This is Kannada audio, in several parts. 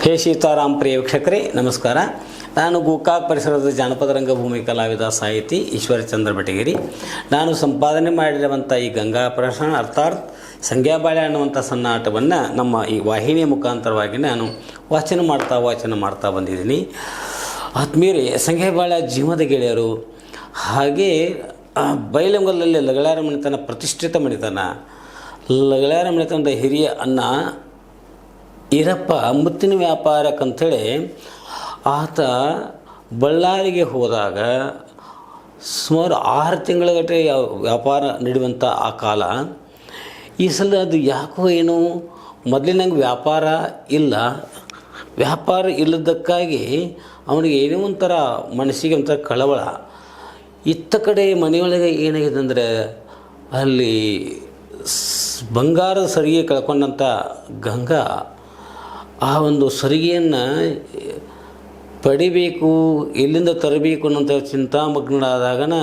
ಹೇ ಸೀತಾರಾಮ್ ಪ್ರಿಯ ವೀಕ್ಷಕರೇ ನಮಸ್ಕಾರ. ನಾನು ಗೋಕಾಕ್ ಪರಿಸರದ ಜಾನಪದ ರಂಗಭೂಮಿ ಕಲಾವಿದ ಸಾಹಿತಿ ಈಶ್ವರಚಂದ್ರ ಬೆಟಗೇರಿ. ನಾನು ಸಂಪಾದನೆ ಮಾಡಿರುವಂಥ ಈ ಗಂಗಾ ಪ್ರಶ್ನ ಅರ್ಥಾತ್ ಸಂಗ್ಯಾಬಾಳೆ ಅನ್ನುವಂಥ ಸಣ್ಣ ಆಟವನ್ನು ನಮ್ಮ ಈ ವಾಹಿನಿಯ ಮುಖಾಂತರವಾಗಿ ನಾನು ವಾಚನ ಮಾಡ್ತಾ ಬಂದಿದ್ದೀನಿ. ಆತ್ಮೀಯರೇ, ಸಂಗ್ಯಾಬಾಳೆ ಜೀವದ ಗೆಳೆಯರು. ಹಾಗೆ ಬೈಲಂಗಲಲ್ಲಿ ಲಗಳಾರ ಮಣಿತನ ಪ್ರತಿಷ್ಠಿತ ಮಣಿತನ. ಲಗಳಾರ ಮಣಿತನದ ಹಿರಿಯ ಅನ್ನ ಈರಪ್ಪ ಮುತ್ತಿನ ವ್ಯಾಪಾರಕ್ಕಂಥೇಳಿ ಆತ ಬಳ್ಳಾರಿಗೆ ಹೋದಾಗ ಸುಮಾರು 6 ತಿಂಗಳಗಟ್ಟೆ ವ್ಯಾಪಾರ ನಡೆಯುವಂಥ ಆ ಕಾಲ. ಈ ಸಲ ಅದು ಯಾಕೋ ಏನೋ ಮೊದಲಿನಂಗೆ ವ್ಯಾಪಾರ ಇಲ್ಲ. ವ್ಯಾಪಾರ ಇಲ್ಲದಕ್ಕಾಗಿ ಅವನಿಗೆ ಏನೋ ಒಂಥರ ಮನಸ್ಸಿಗೆ ಒಂಥರ ಕಳವಳ. ಇತ್ತ ಕಡೆ ಮನೆಯೊಳಗೆ ಏನಾಗಿದೆ ಅಂದರೆ ಅಲ್ಲಿ ಬಂಗಾರದ ಸರಿಗೆ ಕಳ್ಕೊಂಡಂಥ ಗಂಗಾ ಆ ಒಂದು ಸರಿಗೆಯನ್ನು ಪಡಿಬೇಕು, ಎಲ್ಲಿಂದ ತರಬೇಕು ಅನ್ನೋಂಥ ಚಿಂತಾಮಗ್ನಳಾದಾಗನ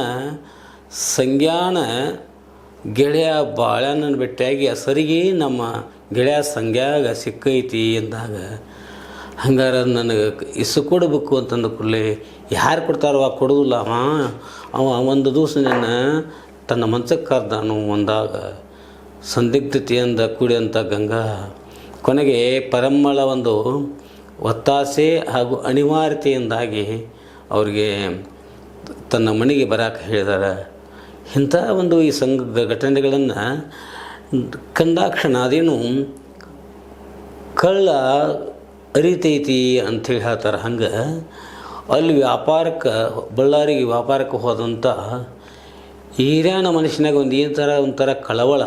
ಸಂಜ್ಞಾನ ಗೆಳೆಯ ಬಾಳ್ಯಾನನ್ನು ಭೇಟಿಯಾಗಿ ಆ ಸರಿಗೆ ನಮ್ಮ ಗೆಳೆಯ ಸಂಗ್ಯಾಗ ಸಿಕ್ಕೈತಿ ಅಂದಾಗ, ಹಂಗಾರೆ ನನಗೆ ಇಸು ಕೊಡಬೇಕು ಅಂತಂದ ಕೂಡಲೇ ಯಾರು ಕೊಡ್ತಾರೋ ಕೊಡೋದಿಲ್ಲ. ಅವ ಒಂದು ದಿವಸ ನನ್ನ ತನ್ನ ಮನಸ್ಸಕ್ಕೆ ಕರೆದಾನು ಅಂದಾಗ ಸಂದಿಗ್ಧತೆಯಿಂದ ಕೂಡಿದಂಥ ಗಂಗಾ ಕೊನೆಗೆ ಪರಮ್ಮಳ ಒಂದು ಒತ್ತಾಸೆ ಹಾಗೂ ಅನಿವಾರ್ಯತೆಯಿಂದಾಗಿ ಅವ್ರಿಗೆ ತನ್ನ ಮನೆಗೆ ಬರೋಕೆ ಹೇಳಿದಾರೆ. ಇಂಥ ಒಂದು ಈ ಘಟನೆಗಳನ್ನು ಕಂದಾಕ್ಷಣ ಅದೇನು ಕಳ್ಳ ಅರಿತೈತಿ ಅಂಥೇಳಿ ಹೇಳ್ತಾರೆ. ಹಂಗೆ ಅಲ್ಲಿ ಬಳ್ಳಾರಿಗೆ ವ್ಯಾಪಾರಕ್ಕೆ ಹೋದಂಥ ಹಿರಿಯನ ಮನುಷ್ಯನಾಗ ಒಂಥರ ಕಳವಳ.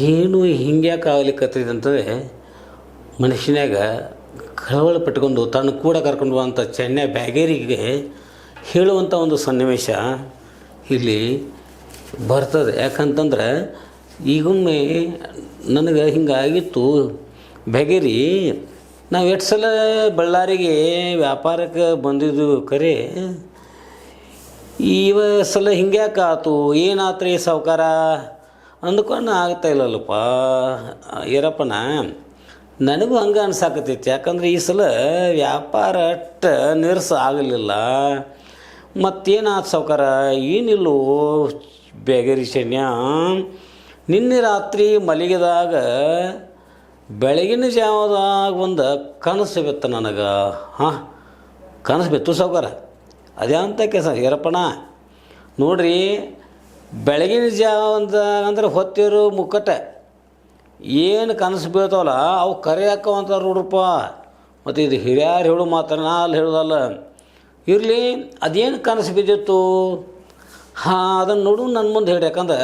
ಏನು ಹಿಂಗ್ಯಾಕೆ ಆಗ್ಲಿಕ್ಕತ್ತಂತಂದರೆ ಮನುಷ್ಯನಾಗ ಕಳವಳ ಪಟ್ಕೊಂಡು ತಾನು ಕೂಡ ಕರ್ಕೊಂಡು ಹೋಗುವಂಥ ಚೆನ್ನೈ ಬ್ಯಾಗೇರಿಗೆ ಹೇಳುವಂಥ ಒಂದು ಸನ್ನಿವೇಶ ಇಲ್ಲಿ ಬರ್ತದೆ. ಯಾಕಂತಂದ್ರೆ ಈಗೊಮ್ಮೆ ನನಗೆ ಹಿಂಗಾಗಿತ್ತು. ಬ್ಯಾಗೇರಿ ನಾವು ಎಷ್ಟು ಸಲ ಬಳ್ಳಾರಿಗೆ ವ್ಯಾಪಾರಕ್ಕೆ ಬಂದಿದ್ದು ಖರೆ, ಈ ಸಲ ಹಿಂಗ್ಯಾಕೆ ಆತು, ಏನಾತ್ರಿ ಸಾವ್ಕಾರ ಅಂದ್ಕೊಂಡು ಆಗ್ತಾ ಇಲ್ಲಲ್ಲಪ್ಪ ಈರಪ್ಪನ. ನನಗೂ ಹಂಗೆ ಅನ್ಸಾಕತ್ತೈತಿ. ಯಾಕಂದ್ರೆ ಈ ಸಲ ವ್ಯಾಪಾರ ಅಷ್ಟು ನೀರಸ ಆಗಲಿಲ್ಲ. ಮತ್ತೇನಾಯ್ತು ಸಾವ್ಕಾರ? ಏನಿಲ್ಲೋ ಬ್ಯಾಗೇರಿ ಶನ್ಯ, ನಿನ್ನೆ ರಾತ್ರಿ ಮಲಗಿದಾಗ ಬೆಳಗಿನ ಜಾವದಾಗ ಒಂದು ಕನಸು ಬಿತ್ತು ನನಗೆ. ಕನಸು ಬಿತ್ತು ಸಾವ್ಕಾರ. ಅದೇ ಅಂತ ಕೆಲಸ ಈರಪ್ಪನ. ನೋಡ್ರಿ, ಬೆಳಗಿನ ಜಾವ ಅಂತ ಅಂದ್ರೆ ಹೊತ್ತಿರು ಮುಕ್ಕಟ ಏನು ಕನಸು ಬೀಳ್ತಾವಲ್ಲ ಅವು ಕರೆ ಹಾಕವಂತಾರೆ ನೋಡ್ರಪ್ಪ. ಮತ್ತು ಇದು ಹಿರಿಯರು ಹೇಳು ಮಾತ್ರ ನಾ ಅಲ್ಲಿ ಹೇಳೋದಲ್ಲ. ಇರಲಿ, ಅದೇನು ಕನಸು ಬಿದ್ದಿತ್ತು ಅದನ್ನು ನೋಡು ನನ್ನ ಮುಂದೆ ಹೇಳಿ. ಯಾಕಂದ್ರೆ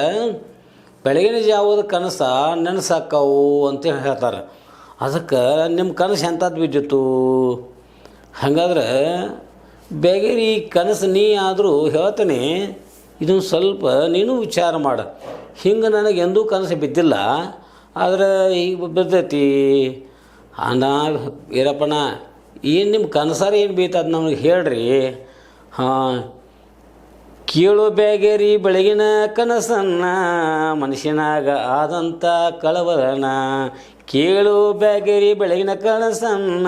ಬೆಳಗಿನ ಜಾವದ ಕನಸ ನೆನಸಾಕವು ಅಂತ ಹೇಳ್ತಾರೆ. ಅದಕ್ಕೆ ನಿಮ್ಮ ಕನಸು ಎಂಥದ್ದು ಬಿದ್ದಿತ್ತು? ಹಾಗಾದ್ರೆ ಬೇಗೇರಿ ಕನಸು ನೀ ಆದರೂ ಹೇಳ್ತೀನಿ, ಇದನ್ನು ಸ್ವಲ್ಪ ನೀನು ವಿಚಾರ ಮಾಡು. ಹಿಂಗೆ ನನಗೆ ಎಂದೂ ಕನಸು ಬಿದ್ದಿಲ್ಲ, ಆದರೆ ಈಗ ಬಿದ್ದೈತಿ. ಈರಪ್ಪನ, ಏನು ನಿಮ್ಮ ಕನಸಾರ ಏನು ಬೀತದ ನಮಗೆ ಹೇಳ್ರಿ. ಕೇಳು ಬ್ಯಾಗೇರಿ ಬೆಳಗಿನ ಕನಸನ್ನ, ಮನುಷ್ಯನಾಗ ಆದಂಥ ಕಳವಳನ. ಕೇಳು ಬ್ಯಾಗೇರಿ ಬೆಳಗಿನ ಕನಸನ್ನ,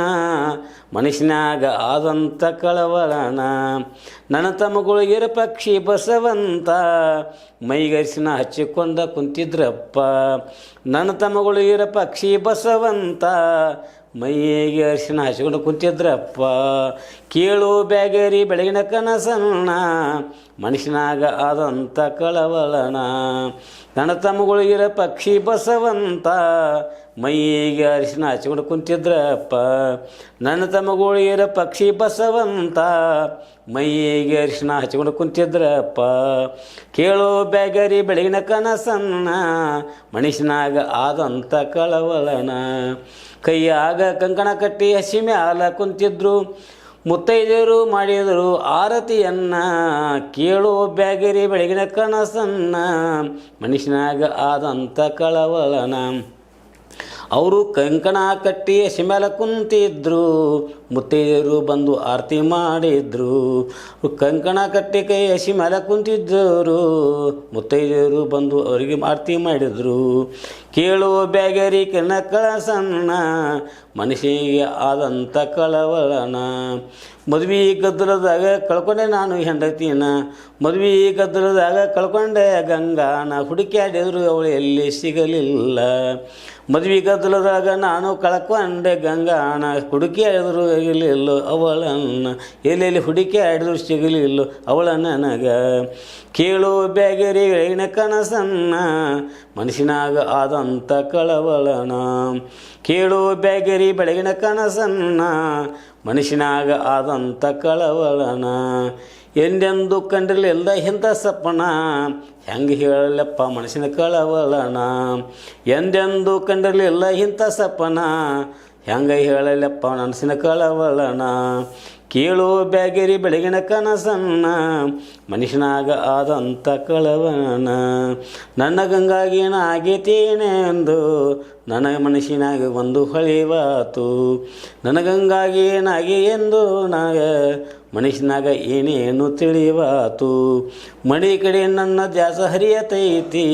ಮನುಷ್ಯನಾಗ ಆದಂಥ ಕಳವಳನ. ನನ್ನ ತಮ್ಮಗಳಿಗಿರ ಪಕ್ಷಿ ಬಸವಂತ, ಮೈಗರಿಸಿನ ಹಚ್ಚಿಕೊಂಡ ಕುಂತಿದ್ರಪ್ಪ. ನನ್ನ ತಮ್ಮಗಳಿಗಿರ ಪಕ್ಷಿ ಬಸವಂತ, ಮೈಗೆ ಅರಿಶಿನ ಹಚ್ಕೊಂಡು ಕುಂತಿದ್ರಪ್ಪ. ಕೇಳು ಬ್ಯಾಗೇರಿ ಬೆಳಗಿನ ಕನಸನ್ನ, ಮನುಷ್ಯನಾಗ ಆದಂಥ ಕಳವಳನ. ನನ್ನ ತಮ್ಮಗಳಿಗಿರ ಪಕ್ಷಿ ಬಸವಂತ, ಮೈಗೆ ಅರಿಶಿನ ಹಚ್ಕೊಂಡು ಕುಂತಿದ್ರಪ್ಪ. ನನ್ನ ತಮ್ಮಗಳಿಗಿರ ಪಕ್ಷಿ ಬಸವಂತ, ಮೈಗೆ ಅರಿಶಿನ ಹಚ್ಕೊಂಡು ಕುಂತಿದ್ರಪ್ಪ. ಕೇಳು ಬ್ಯಾಗೇರಿ ಬೆಳಗಿನ ಕನಸನ್ನ, ಮನುಷ್ಯನಾಗ ಆದಂಥ ಕಳವಳನ. ಕೈಯಾಗ ಕಂಕಣ ಕಟ್ಟಿ ಹಸಿ ಮ್ಯಾಲ ಕುಂತಿದ್ರು, ಮುತ್ತೈದೆಯರು ಮಾಡಿದರು ಆರತಿಯನ್ನ. ಕೇಳು ಬ್ಯಾಗೇರಿ ಬೆಳಗಿನ ಕನಸನ್ನ, ಮನುಷ್ಯನಾಗ ಆದಂಥ ಕಳವಳನ. ಅವರು ಕಂಕಣ ಕಟ್ಟಿ ಹಸಿ ಮ್ಯಾಲ ಕುಂತಿದ್ರು, ಮುತ್ತೈದೆಯರು ಬಂದು ಆರತಿ ಮಾಡಿದ್ರು. ಕಂಕಣ ಕಟ್ಟಿ ಕೈ ಹಸಿ ಮ್ಯಾಲ ಕುಂತಿದ್ದರು, ಮುತ್ತೈದೆಯರು ಬಂದು ಅವರಿಗೆ ಆರತಿ ಮಾಡಿದರು. ಕೇಳು ಬ್ಯಾಗರಿ ಕಣಕಳ ಸಣ್ಣ ಮನುಷ್ಯನಿಗೆ ಆದಂಥ ಕಳವಳನ. ಮದ್ವೆ ಗದ್ದಲದಾಗ ಕಳ್ಕೊಂಡೆ ನಾನು ಹೆಂಡತಿನ, ಮದ್ವೆ ಗದ್ದಲದಾಗ ಕಳ್ಕೊಂಡೆ ಗಂಗಾನ, ಹುಡುಕ್ಯಾಡಿದ್ರು ಅವಳು ಎಲ್ಲಿ ಸಿಗಲಿಲ್ಲ. ಮದ್ವೆ ಗದ್ದಲದಾಗ ನಾನು ಕಳ್ಕೊಂಡೆ ಗಂಗಾನ, ಹುಡುಕ್ಯಾಡಿದ್ರು ಸಿಗಲಿಲ್ಲ ಅವಳನ್ನ, ಎಲ್ಲೆಲ್ಲಿ ಹುಡುಕ್ಯಾಡಿದ್ರು ಸಿಗಲಿಲ್ಲ ಅವಳ ನನಗ. ಕೇಳು ಬ್ಯಾಗರಿ ಬೆಳಗಿನ ಕನಸನ್ನ ಮನುಷ್ಯನಾಗ ಆದಂಥ ಕಳವಳನ. ಕೇಳು ಬ್ಯಾಗರಿ ಬೆಳಗಿನ ಕನಸನ್ನ ಮನುಷ್ಯನಾಗ ಆದಂಥ ಕಳವಳನ. ಎಂದೆಂದು ಕಂಡಿರಲಿಲ್ಲ ಇಂಥ ಸಪ್ಪನ, ಹೆಂಗೆ ಹೇಳಲಪ್ಪ ಮನುಷ್ಯನ ಕಳವಳನ. ಎಂದೆಂದು ಕಂಡಿರಲಿಲ್ಲ ಇಂಥ ಸಪ್ಪನ, ಹೆಂಗೆ ಹೇಳಲಪ್ಪ ಮನಸ್ಸಿನ ಕಳವಳನ. ಕೇಳು ಬ್ಯಾಗರಿ ಬೆಳಗಿನ ಕನಸನ್ನ ಮನುಷ್ಯನಾಗ ಆದಂಥ ಕಳವಳನ. ನನ್ನ ಗಂಗಾಗಿ ಆಗೇತೇನೆ ಎಂದು ನನ್ನ ಮನುಷ್ಯನಾಗ ಒಂದು ಹೊಳೆವಾತು. ನನ್ನ ಗಂಗಾಗಿ ಏನಾಗಿ ಎಂದು ನಾಗ ಮನುಷ್ಯನಾಗ ಏನೇನು ತಿಳಿವಾತು. ಮಡಿ ಕಡೆ ನನ್ನ ದ್ಯಾಸ ಹರಿಯತೈತಿ,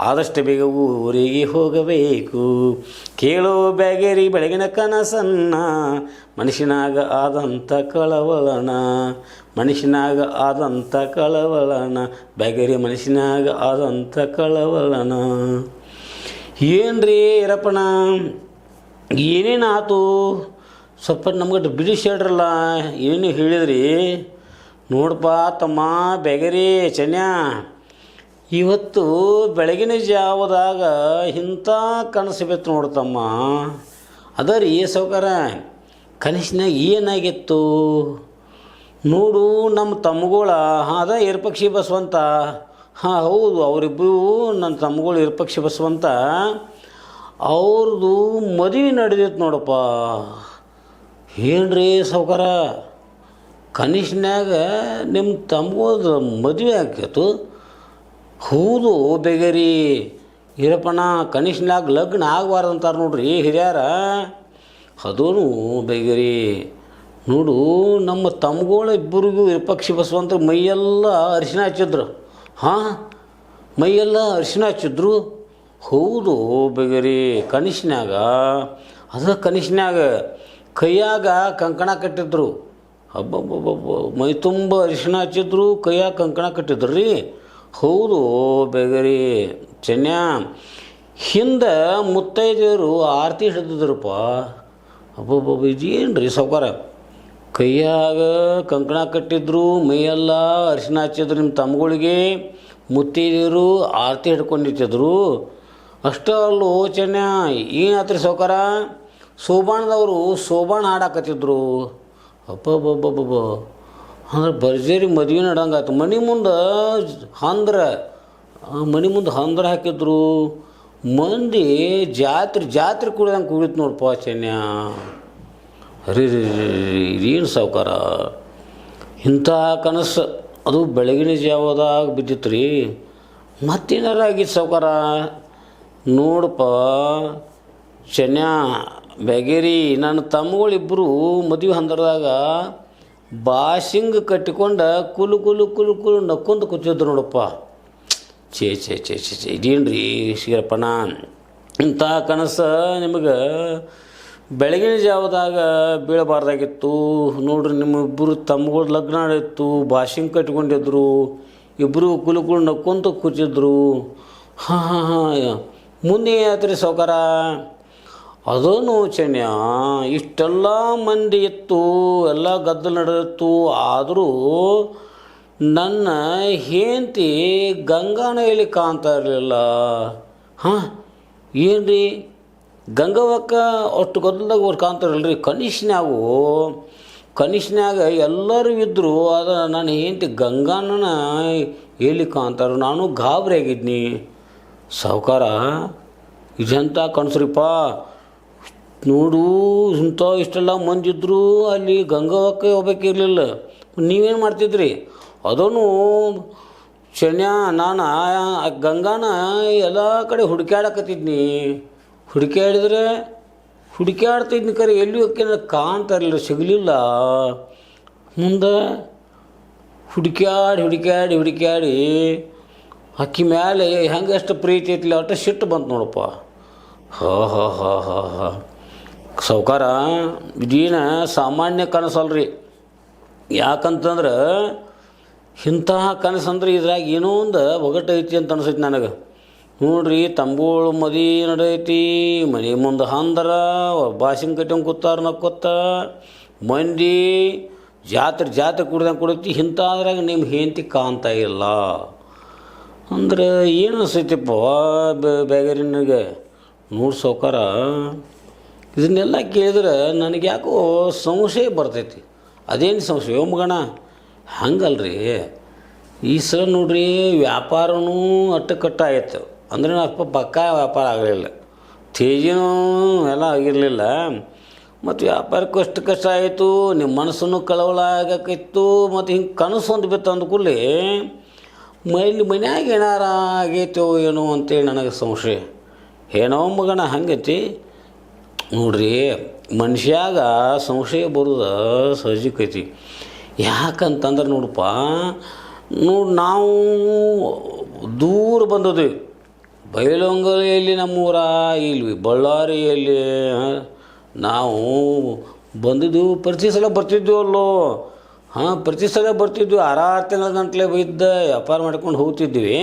ಆದಷ್ಟು ಬೇಗ ಊರಿಗೆ ಹೋಗಬೇಕು. ಕೇಳೋ ಬ್ಯಾಗರಿ ಬೆಳಗಿನ ಕನಸನ್ನ ಮನುಷ್ಯನಾಗ ಆದಂಥ ಕಳವಳನ. ಮನುಷ್ಯನಾಗ ಆದಂಥ ಕಳವಳನ, ಬ್ಯಾಗರಿ ಮನುಷ್ಯನಾಗ ಆದಂಥ ಕಳವಳನ. ಏನ್ರಿ ಇರಪ್ಪಣ ಏನೇನಾತು ಸ್ವಲ್ಪ ನಮ್ಗಟ್ಟು ಬಿಡಿಸಿ ಹೇಳ್ರಲ್ಲ, ಏನು ಹೇಳಿದ್ರಿ ನೋಡಪ್ಪ ತಮ್ಮ ಬ್ಯಾಗರಿ ಚೆನ್ಯ. ಇವತ್ತು ಬೆಳಗಿನ ಜಾವದಾಗ ಇಂಥ ಕನಸು ಬಿತ್ತು ನೋಡ್ತಮ್ಮ. ಅದ ರೀ ಸೌಕಾರ, ಕನಸಿನಾಗ ಏನಾಗಿತ್ತು ನೋಡು. ನಮ್ಮ ತಮ್ಮಗಳ ಅದ ಇರ್ಪಕ್ಷಿ ಬಸವಂತ, ಹಾಂ ಹೌದು ಅವರಿಬ್ಬರು ನನ್ನ ತಮ್ಮಗಳು ಇರ್ಪಕ್ಷಿ ಬಸವಂತ, ಅವ್ರದ್ದು ಮದುವೆ ನಡೆದಿತ್ತು ನೋಡಪ್ಪ. ಏನ್ರಿ ಸೌಕಾರ, ಕನಸಿನಾಗ ನಿಮ್ಮ ತಮ್ಮಗಳ್ದು ಮದುವೆ ಆಕೈತು? ಹೌದು ಬೇಗರಿ ಇರಪ್ಪಣ್ಣ, ಕನಿಷ್ನಾಗ ಲಗ್ನ ಆಗಬಾರ್ದು ಅಂತಾರೆ ನೋಡ್ರಿ ಹಿರಿಯಾರ. ಅದೂ ಬೇಗರಿ ನೋಡು, ನಮ್ಮ ತಮ್ಮಗಳ ಇಬ್ಬರಿಗೂ ವಿರಪಕ್ಷಿ ಬಸವಂತ ಮೈಯೆಲ್ಲ ಅರಿಶಿನ ಹಚ್ಚಿದ್ರು. ಹಾಂ, ಮೈಯೆಲ್ಲ ಅರಿಶಿನ ಹಚ್ಚಿದ್ರು. ಹೌದು ಬೇಗರಿ ಕನಿಷ್ನ್ಯಾಗ, ಅದ ಕನಿಷ್ನ್ಯಾಗ ಕೈಯಾಗ ಕಂಕಣ ಕಟ್ಟಿದ್ರು. ಹಬ್ಬಬ್ಬಬ್ಬ ಮೈ ತುಂಬ ಅರಿಶಿನ ಹಚ್ಚಿದ್ರು, ಕೈಯಾಗ ಕಂಕಣ ಕಟ್ಟಿದ್ರು ರೀ. ಹೌದು ಬೇಗರಿ ಚೆನ್ಯ. ಹಿಂದೆ ಮುತ್ತೈದೆಯರು ಆರತಿ ಹಿಡಿದಿದ್ರಪ್ಪ. ಅಬ್ಬಬ್ಬಬ್ಬ ಇದೇನು ರೀ ಸೌಕಾರ, ಕೈಯಾಗ ಕಂಕಣ ಕಟ್ಟಿದ್ರು, ಮೈಯೆಲ್ಲ ಅರಿಶಿನ ಹಚ್ಚಿದ್ರು ನಿಮ್ಮ ತಮ್ಮಗಳಿಗೆ. ಮುತ್ತೈದೆಯರು ಆರತಿ ಹಿಡ್ಕೊಂಡಿಟ್ಟಿದ್ರು. ಅಷ್ಟೇ ಅಲ್ಲೋ ಚೆನ್ಯ, ಏನಾತ್ರಿ ಸೌಕಾರ, ಸೋಬಾಣದವರು ಸೋಬಾಣ ಹಾಡಾಕತ್ತಿದ್ರು. ಅಬ್ಬಬ್ಬಬ್ಬಬ್ಬ ಅಂದ್ರೆ ಭರ್ಜರಿ ಮದುವೆ ನಡಂಗಾಯ್ತು. ಮನೆ ಮುಂದೆ ಹಂದ್ರೆ ಹಾಕಿದ್ರು. ಮಂದಿ ಜಾತ್ರೆ ಕುಡಿದಂಗೆ ಕುಡಿತು ನೋಡಪ್ಪ ಚೆನ್ಯ. ರೀ ಇದೇನು ಸಾವುಕಾರ, ಇಂಥ ಕನಸು ಅದು ಬೆಳಗಿನ ಜಾವದಾಗ ಬಿದ್ದಿತ್ತು ರೀ. ಮತ್ತೇನಾರ ಆಗಿತ್ತು ಸಾವುಕಾರ ನೋಡಪ್ಪ ಚೆನ್ಯ. ಬ್ಯಾಗೇರಿ ನನ್ನ ತಮ್ಮಗಳಿಬ್ಬರು ಮದುವೆ ಹಂದರದಾಗ ಬಾಸಿಂಗ್ ಕಟ್ಟಿಕೊಂಡು ಕುಲು ನಕ್ಕೊಂದು ಕೂತಿದ್ರು ನೋಡಪ್ಪ. ಛೇ ಇದೇನು ರೀ ಶ್ರೀರಪ್ಪಣ್ಣ, ಇಂಥ ಕನಸು ನಿಮಗೆ ಬೆಳಗಿನ ಜಾವದಾಗ ಬೀಳಬಾರ್ದಾಗಿತ್ತು ನೋಡ್ರಿ. ನಿಮ್ಮಿಬ್ಬರು ತಮ್ಮಗಳು ಲಗ್ನ ನಡೆಯಿತು, ಬಾಸಿಂಗ್ ಕಟ್ಕೊಂಡಿದ್ರು, ಇಬ್ಬರು ಕುಲು ನಕ್ಕೊಂತ ಕೂತಿದ್ರು. ಹಾಂ ಮುಂದೆ ಏನಾಯ್ತು ರೀ ಸೌಕಾರ? ಅದೂ ಚೆನ್ಯ, ಇಷ್ಟೆಲ್ಲ ಮಂದಿ ಇತ್ತು, ಎಲ್ಲ ಗದ್ದಲ ನಡೆದಿತ್ತು. ಆದರೂ ನನ್ನ ಹೆಂಡತಿ ಗಂಗಾನ ಎಲ್ಲಿ ಕಾಣ್ತಾ ಇರಲಿಲ್ಲ. ಹಾಂ ಏನು ರೀ ಗಂಗವಕ್ಕ ಅಷ್ಟು ಗದ್ದಲದಾಗ ಅವ್ರು ಕಾಣ್ತಾರಲ್ರಿ. ಕನಿಷ್ನ್ಯಾಗ ಎಲ್ಲರೂ ಇದ್ದರು, ಅದು ನನ್ನ ಹೆಂಡತಿ ಗಂಗಾನ ಎಲ್ಲಿ ಕಾಣ್ತಾರೋ. ನಾನು ಗಾಬರಿ ಆಗಿದ್ನಿ ಸಾವುಕಾರ. ಇದೆಂತ ಕನಸ್ರಿಪ್ಪ ನೋಡು, ಇಷ್ಟೆಲ್ಲ ಮಂದಿದ್ರು, ಅಲ್ಲಿ ಗಂಗವಕ್ಕ ಹೋಗ್ಬೇಕಿರಲಿಲ್ಲ. ನೀವೇನು ಮಾಡ್ತಿದ್ರಿ? ಅದೂ ಶನ್ಯ, ನಾನು ಗಂಗಾನ ಎಲ್ಲ ಕಡೆ ಹುಡುಕ್ಯಾಡಕತ್ತಿದ್ನಿ. ಹುಡುಕ್ಯಾಡ್ತಿದ್ನಿ ಕರೆ ಎಲ್ಲಿ ಹೋಗ್ಯಾನ ಕಾಣ್ತಾ ಇರಲಿಲ್ಲ, ಸಿಗಲಿಲ್ಲ. ಮುಂದೆ ಹುಡುಕ್ಯಾಡಿ ಅಕ್ಕಿ ಮ್ಯಾಲೆ ಹೆಂಗೆ ಎಷ್ಟು ಪ್ರೀತಿ ಐತಿಲ್ಲ ಅಷ್ಟು ಸಿಟ್ಟು ಬಂತು ನೋಡಪ್ಪ. ಹೋ ಹೋ ಹೋ ಹೋ ಹೋ ಸಾವ್ಕಾರ ಇದೇನ ಸಾಮಾನ್ಯ ಕನಸಲ್ರಿ. ಯಾಕಂತಂದ್ರೆ ಇಂತಹ ಕನಸಂದ್ರೆ ಇದ್ರಾಗ ಏನೋ ಒಂದು ಒಗಟು ಐತಿ ಅಂತ ಅನಿಸೈತಿ ನನಗೆ. ನೋಡ್ರಿ, ತಂಬೋಳು ಮದಿ ನಡೆಯೈತಿ, ಮನೆ ಮುಂದೆ ಹಂದರ ಭಾಷೆಂಗೆ ಕಟ್ಕೊಂಡ್ ಕೂತಾರ ನಕ್ಕೊತ್ತ ಮಂದಿ ಜಾತ್ರೆ ಕುಡ್ದಂಗೆ ಕುಡಿತಿ. ಇಂಥದ್ರಾಗ ನಿಮ್ಮ ಹೆಂಡತಿ ಕಾಣ್ತಾ ಇಲ್ಲ ಅಂದ್ರೆ ಏನು ಅನಿಸೈತಿಪ್ಪ ಬೇಗರಿನಿಗೆ. ನೋಡಿ ಸಾವ್ಕಾರ, ಇದನ್ನೆಲ್ಲ ಕೇಳಿದ್ರೆ ನನಗೆ ಯಾಕೋ ಸಂಶಯ ಬರ್ತೈತಿ. ಅದೇನು ಸಂಶಯ ಮಗಣ? ಹಂಗಲ್ರಿ, ಈ ಸಲ ನೋಡ್ರಿ ವ್ಯಾಪಾರನೂ ಅಟ್ಟಕಟ್ಟ ಆಯಿತು. ಅಂದ್ರೆ ಅಪ್ಪ ಪಕ್ಕಾ ವ್ಯಾಪಾರ ಆಗಲಿಲ್ಲ, ತೇಜಿನೂ ಎಲ್ಲ ಆಗಿರಲಿಲ್ಲ. ಮತ್ತು ವ್ಯಾಪಾರಕ್ಕೂ ಅಷ್ಟು ಕಷ್ಟ ಆಯಿತು, ನಿಮ್ಮ ಮನಸ್ಸನ್ನು ಕಳವಳ ಆಗಕ್ಕಿತ್ತು. ಮತ್ತು ಹಿಂಗೆ ಕನಸು ಒಂದು ಬಿತ್ತು ಅಂದ ಕೂಡಲೇ ಮನ್ಯಾಗ ಏನಾರ ಆಗೈತೋ ಏನೋ ಅಂತೇಳಿ ನನಗೆ ಸಂಶಯ. ಏನೋ ಮಗನ ಹಂಗೈತಿ ನೋಡ್ರಿ. ಮನುಷ್ಯಾಗ ಸಂಶಯ ಬರೋದು ಸಹಜಕ್ಕೈತಿ. ಯಾಕಂತಂದ್ರೆ ನೋಡಪ್ಪ, ನಾವು ದೂರ ಬಂದದ್ವಿ. ಬೈಲಹೊಂಗಲೆಯಲ್ಲಿ ನಮ್ಮೂರ, ಇಲ್ಲಿ ಬಳ್ಳಾರಿಯಲ್ಲಿ ನಾವು ಬಂದಿದ್ದು. ಪ್ರತಿ ಸಲ ಬರ್ತಿದ್ವಲ್ಲೋ. ಪ್ರತಿ ಸಲ ಬರ್ತಿದ್ವಿ, 6 ತಿಂಗಳ ಗಂಟ್ಲೆ ಇದ್ದ ವ್ಯಾಪಾರ ಮಾಡ್ಕೊಂಡು ಹೋಗ್ತಿದ್ವಿ.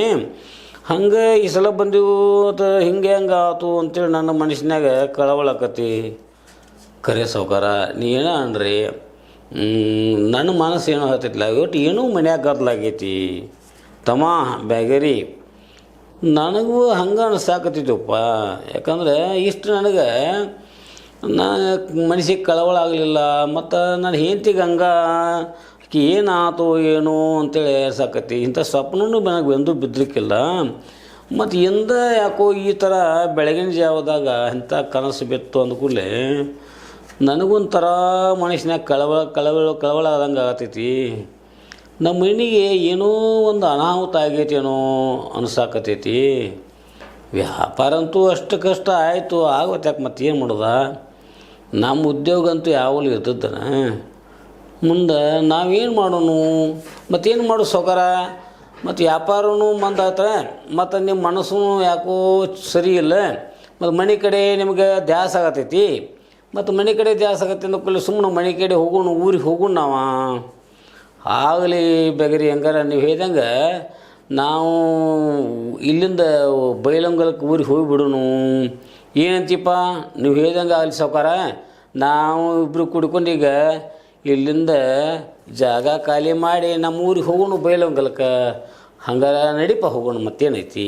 ಹಂಗೆ ಈ ಸಲ ಬಂದೆವು ಅದು ಹಿಂಗೆ ಆಯ್ತು ಅಂತೇಳಿ ನನ್ನ ಮನಸ್ಸಿನಾಗ ಕಳವಳಕತಿ. ಕರೆ ಸಾವ್ಕಾರ, ನೀ ಏನೋ ಅನ್ರಿ, ನನ್ನ ಮನಸ್ಸು ಏನೋ ಹೇಳ್ತೈತಿಲ್ಲ, ಒಟ್ಟು ಏನೂ ಮನ್ಯಾಗ ಗದ್ದಲಾಗೈತಿ ತಮ್ಮ ಬ್ಯಾಗರಿ. ನನಗೂ ಹಂಗೆ ಅನಿಸಾಕತ್ತಿದ್ದಪ್ಪ. ಯಾಕಂದ್ರೆ ಇಷ್ಟು ನನಗೆ ಮನಸ್ಸಿಗೆ ಕಳವಳ ಆಗಲಿಲ್ಲ. ಮತ್ತು ನನ್ನ ಹೆಂಡ್ತಿಗೆ ಹಂಗೆ ಆಕೆ ಏನಾಯ್ತು ಏನೋ ಅಂತೇಳಿ ಸಾಕತಿ. ಇಂಥ ಸ್ವಪ್ನೂ ನನಗೆ ಎಂದು ಬಿದ್ದಲಿಕ್ಕಿಲ್ಲ. ಮತ್ತು ಎಂದ ಯಾಕೋ ಈ ಥರ ಬೆಳಗಿನ ಜಾವದಾಗ ಇಂಥ ಕನಸು ಬಿತ್ತು ಅಂದ ಕೂಡಲೇ ನನಗೊಂಥರ ಮನಸ್ಸಿನಾಗ ಕಳವಳ ಆದಂಗೆ ಆಗತೈತಿ. ನಮ್ಮ ಮನೆಗೆ ಏನೋ ಒಂದು ಅನಾಹುತ ಆಗೈತೇನೋ ಅನ್ಸಾಕತೈತಿ. ವ್ಯಾಪಾರ ಅಂತೂ ಅಷ್ಟು ಕಷ್ಟ ಆಯಿತು, ಆಗೋತ್ಯಾಕೆ ಮತ್ತೆ ಏನು ಮಾಡೋದ? ನಮ್ಮ ಉದ್ಯೋಗ ಅಂತೂ ಯಾವಾಗಲೂ ಇರ್ತದನ. ಮುಂದೆ ನಾವೇನು ಮಾಡೋಣ? ಮತ್ತೇನು ಮಾಡೋದು ಸಾವ್ಕಾರ? ಮತ್ತು ವ್ಯಾಪಾರನೂ ಮಂದಾತ, ಮತ್ತು ನಿಮ್ಮ ಮನಸ್ಸು ಯಾಕೋ ಸರಿ ಇಲ್ಲ. ಮತ್ತು ಮನೆ ಕಡೆ ನಿಮ್ಗೆ ದ್ಯಾಸ ಆಗತೈತಿ. ಮತ್ತು ಮನೆ ಕಡೆ ದ್ಯಾಸ ಆಗತ್ತೆ ಅಂದಕ್ಕೂ ಸುಮ್ಮನೆ ಮನೆ ಕಡೆ ಹೋಗೋಣ, ಊರಿಗೆ ಹೋಗೋಣ ನಾವು. ಆಗಲಿ ಬೇಗರಿ, ಹೆಂಗಾರ ನೀವು ಹೇಳ್ದಂಗೆ ನಾವು ಇಲ್ಲಿಂದ ಬೈಲಹೊಂಗಲಕ್ಕೆ ಊರಿಗೆ ಹೋಗಿಬಿಡೋಣ. ಏನಂತೀಪ? ನೀವು ಹೇಳ್ದಂಗೆ ಆಗಲಿ ಸಾವ್ಕಾರ. ನಾವು ಇಬ್ಬರು ಕುಡ್ಕೊಂಡು ಈಗ ಇಲ್ಲಿಂದ ಜಾಗ ಖಾಲಿ ಮಾಡಿ ನಮ್ಮ ಊರಿಗೆ ಹೋಗೋಣ ಬೈಲಹೊಂಗಲಕ್ಕೆ. ಹಂಗಾರ ನಡಿಪ ಹೋಗೋಣ, ಮತ್ತೇನೈತಿ?